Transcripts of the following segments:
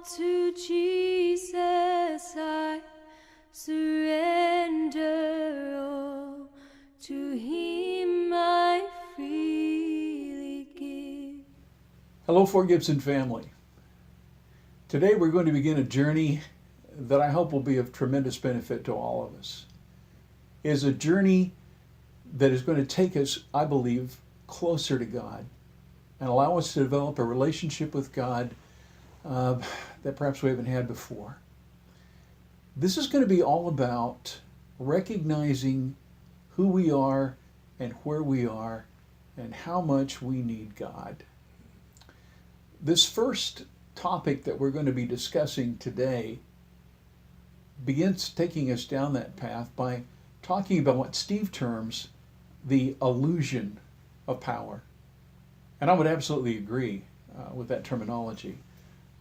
to Jesus I surrender all, to Him I freely give. Hello, Fort Gibson family. Today we're going to begin a journey that I hope will be of tremendous benefit to all of us. It is a journey that is going to take us, I believe, closer to God and allow us to develop a relationship with God that perhaps we haven't had before. This is going to be all about recognizing who we are and where we are and how much we need God. This first topic that we're going to be discussing today begins taking us down that path by talking about what Steve terms the illusion of power. And I would absolutely agree with that terminology.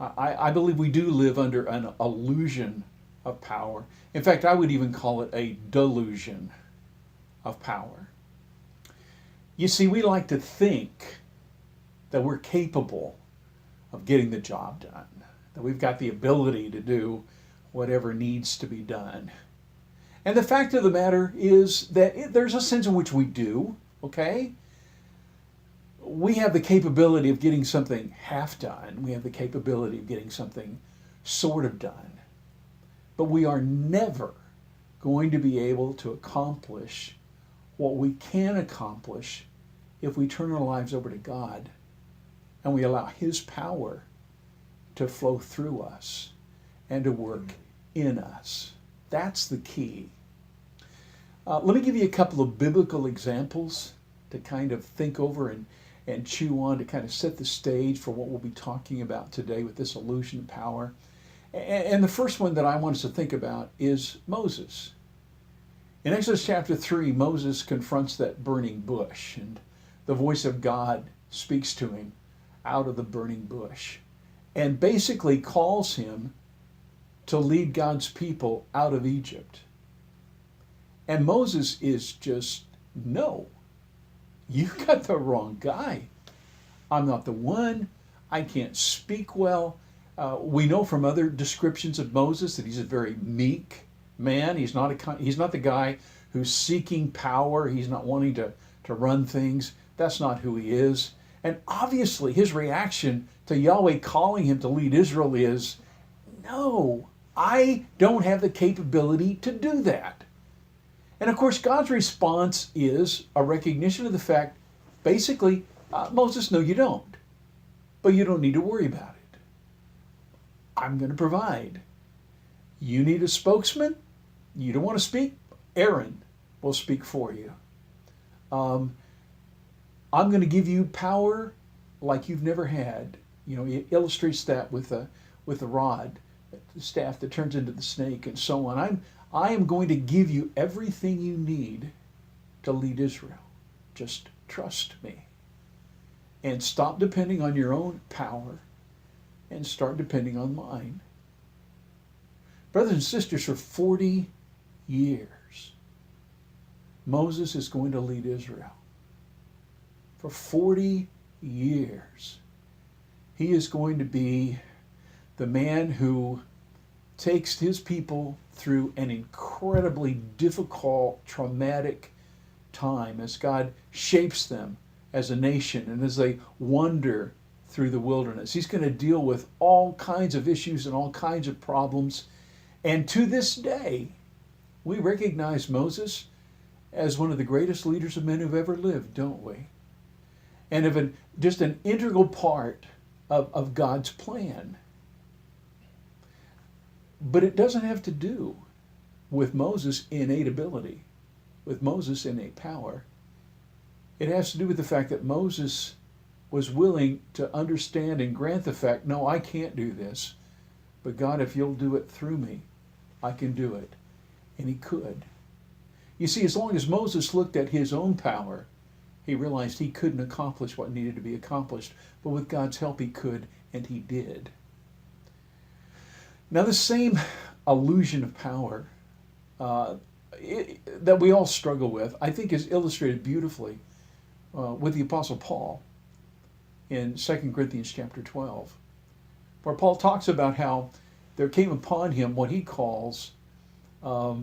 I believe we do live under an illusion of power. In fact, I would even call it a delusion of power. You see, we like to think that we're capable of getting the job done, that we've got the ability to do whatever needs to be done. And the fact of the matter is that there's a sense in which we do, okay? We have the capability of getting something half done. We have the capability of getting something sort of done. But we are never going to be able to accomplish what we can accomplish if we turn our lives over to God and we allow His power to flow through us and to work in us. That's the key. Let me give you a couple of biblical examples to kind of think over and chew on to kind of set the stage for what we'll be talking about today with this illusion of power. And the first one that I want us to think about is Moses. In Exodus chapter 3, Moses confronts that burning bush, and the voice of God speaks to him out of the burning bush and basically calls him to lead God's people out of Egypt. And Moses is just, no, you got the wrong guy. I'm not the one. I can't speak well. We know from other descriptions of Moses that he's a very meek man. He's not the guy who's seeking power. He's not wanting to run things. That's not who he is. And obviously his reaction to Yahweh calling him to lead Israel is, no, I don't have the capability to do that. And of course, God's response is a recognition of the fact, basically, Moses, no, you don't. But you don't need to worry about it. I'm going to provide. You need a spokesman? You don't want to speak? Aaron will speak for you. I'm going to give you power like you've never had. You know, he illustrates that with a rod, the staff that turns into the snake and so on. I am going to give you everything you need to lead Israel. Just trust me. And stop depending on your own power and start depending on mine. Brothers and sisters, for 40 years, Moses is going to lead Israel. For 40 years, he is going to be the man who takes his people through an incredibly difficult, traumatic time as God shapes them as a nation and as they wander through the wilderness. He's going to deal with all kinds of issues and all kinds of problems. And to this day, we recognize Moses as one of the greatest leaders of men who've ever lived, don't we? And of just an integral part of God's plan. But it doesn't have to do with Moses' innate ability, with Moses' innate power. It has to do with the fact that Moses was willing to understand and grant the fact, no, I can't do this, but God, if you'll do it through me, I can do it. And he could. You see, as long as Moses looked at his own power, he realized he couldn't accomplish what needed to be accomplished, but with God's help he could, and he did. Now, the same illusion of power that we all struggle with, I think, is illustrated beautifully with the Apostle Paul in 2 Corinthians chapter 12, where Paul talks about how there came upon him what he calls a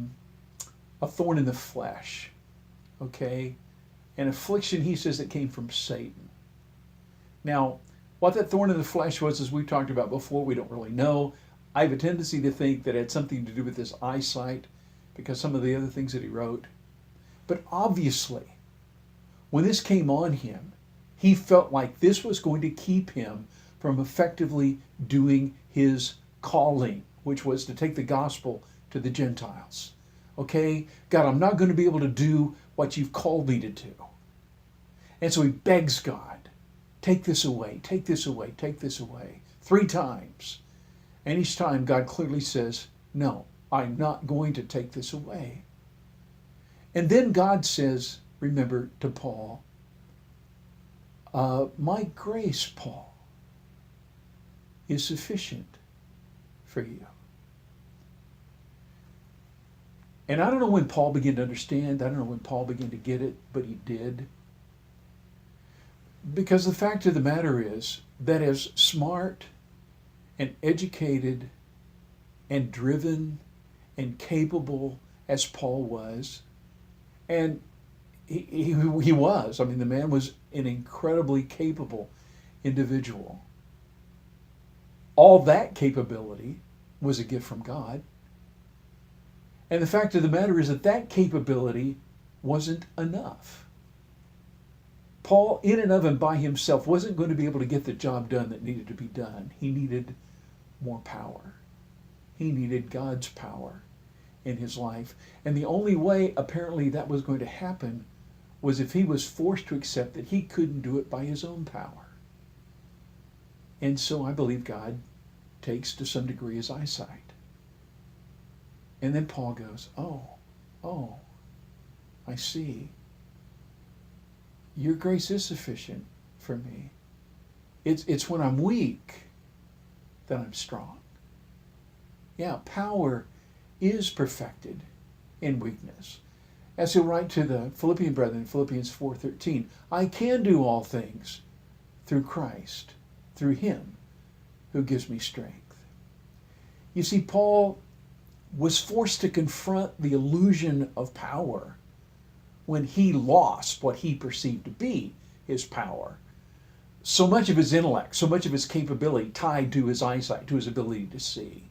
thorn in the flesh, okay? An affliction, he says, that came from Satan. Now, what that thorn in the flesh was, as we've talked about before, we don't really know. I have a tendency to think that it had something to do with his eyesight, because some of the other things that he wrote. But obviously, when this came on him, he felt like this was going to keep him from effectively doing his calling, which was to take the gospel to the Gentiles. Okay, God, I'm not going to be able to do what you've called me to do. And so he begs God, take this away, take this away, take this away, 3 times. And each time God clearly says, no, I'm not going to take this away. And then God says, remember, to Paul, my grace, Paul, is sufficient for you. And I don't know when Paul began to understand, I don't know when Paul began to get it, but he did. Because the fact of the matter is that as smart and educated and driven and capable as Paul was, and he was, I mean, the man was an incredibly capable individual. All that capability was a gift from God. And the fact of the matter is that that capability wasn't enough. Paul, in and of and by himself, wasn't going to be able to get the job done that needed to be done. He needed more power. He needed God's power in his life. And the only way, apparently, that was going to happen was if he was forced to accept that he couldn't do it by his own power. And so I believe God takes, to some degree, his eyesight. And then Paul goes, oh, I see. Your grace is sufficient for me. It's when I'm weak that I'm strong. Yeah, power is perfected in weakness. As he'll write to the Philippian brethren in Philippians 4:13, I can do all things through Christ, through him who gives me strength. You see, Paul was forced to confront the illusion of power when he lost what he perceived to be his power. So much of his intellect, so much of his capability tied to his eyesight, to his ability to see.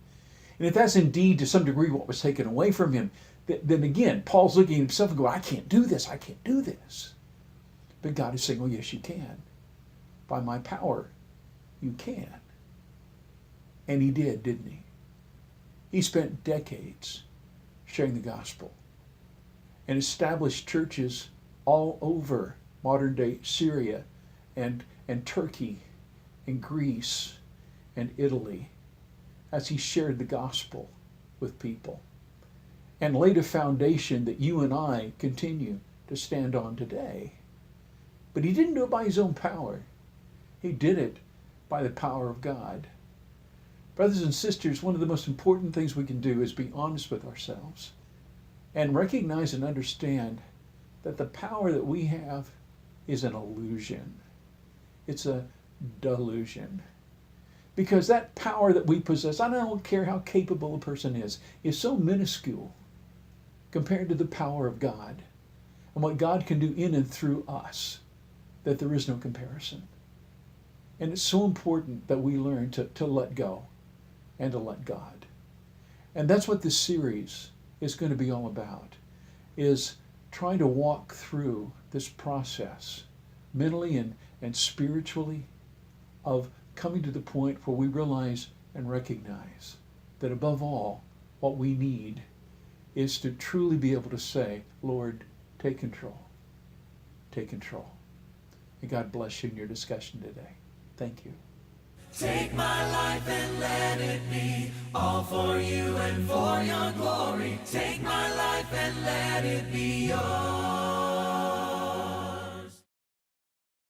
And if that's indeed to some degree what was taken away from him, then again, Paul's looking at himself and going, I can't do this, I can't do this. But God is saying, oh yes, you can. By my power, you can. And he did, didn't he? He spent decades sharing the gospel and established churches all over modern-day Syria and Turkey and Greece and Italy as he shared the gospel with people and laid a foundation that you and I continue to stand on today. But he didn't do it by his own power. He did it by the power of God. Brothers and sisters, one of the most important things we can do is be honest with ourselves and recognize and understand that the power that we have is an illusion. It's a delusion. Because that power that we possess, I don't care how capable a person is so minuscule compared to the power of God and what God can do in and through us that there is no comparison. And it's so important that we learn to let go and to let God. And that's what this series is going to be all about, is trying to walk through this process mentally and spiritually of coming to the point where we realize and recognize that above all, what we need is to truly be able to say, Lord, take control. Take control. And God bless you in your discussion today. Thank you. Take my life and let it be all for you and for your glory. Take my life and let it be yours.